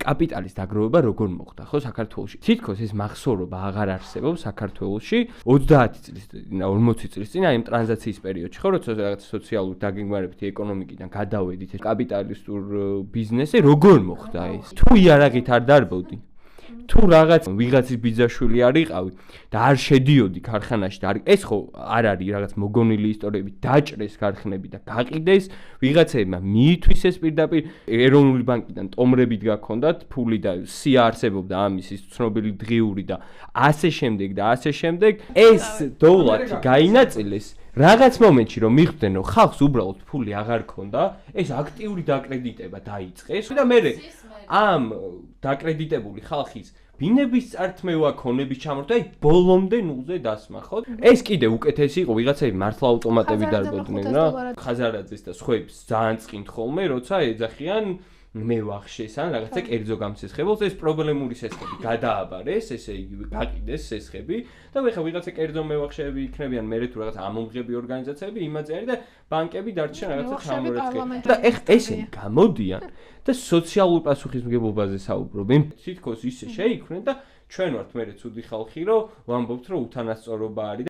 კაპიტალის დაგროვება როგორ მოხდა, ხო, საქართველოში. თითქოს ეს მახსოვრობა აღარ არსებობს საქართველოში 30 წლის, 40 წლის წინ, აი ამ ტრანზიციის პერიოდში, ხო, როცა რაღაც სოციალური დაგეგმარებითი ეკონომიკიდან გადავედით ეს კაპიტალისტურ ბიზნესზე, როგორ მოხდა ეს? თუ იარაღით არ დარბოდი თუ რაღაც ვიღაცის ბიძაშვილი არ იყავი და არ შედიოდი ქარხანაში და ეს ხო არ არის რაღაც მოგონილი ისტორიები დაჭრეს ქარხნები და გაყიდეს ვიღაცებმა მიითვისეს პირდაპირ ეროვნული ბანკიდან ტომრებით გაქონდათ ფული და სია არსებობდა ამის ის ცნობილი დღიური და ასე შემდეგ ეს დოვლათი გაინაწილეს რაღაც მომენტში რომ მიხვდნენ რომ ხალხს უბრალოდ ფული აღარ ქონდა ეს აქტიური დაკრედიტება დაიწყეს და მე ამ დაკრედიტებული ხალხის ბინების წართმევა ქონების ჩამორთვა აი ბოლომდე ნულზე დასმა ხო ეს კიდე უკეთესი იყო ვიღაცები მართლა ავტომატები დარბოდნენ რა ხაზარაძეს და სხვებს ძალიან წკინთ ხოლმე როცა ეძახიან მე ვახშეს ან რაღაცა კერძო გამცესხებელს ეს პრობლემური სესხები გადააბარეს ესე იგივე გაყიდეს სესხები და მე ხა ვიღაცა კერძო მევახშეები იქნებიან მე თუ რაღაც ამომღები ორგანიზაციები იმაზე არის და ბანკები დარჩენ რაღაცა ჩამორეცხები და ეხ ესენი გამოდიან და სოციალურ პასუხისმგებლობაზე საუბრობენ თითქოს ისე შეიქმნენ და ჩვენ ვართ მე ცუდი ხალხი რომ ვამბობთ რომ უთანასწორობა არის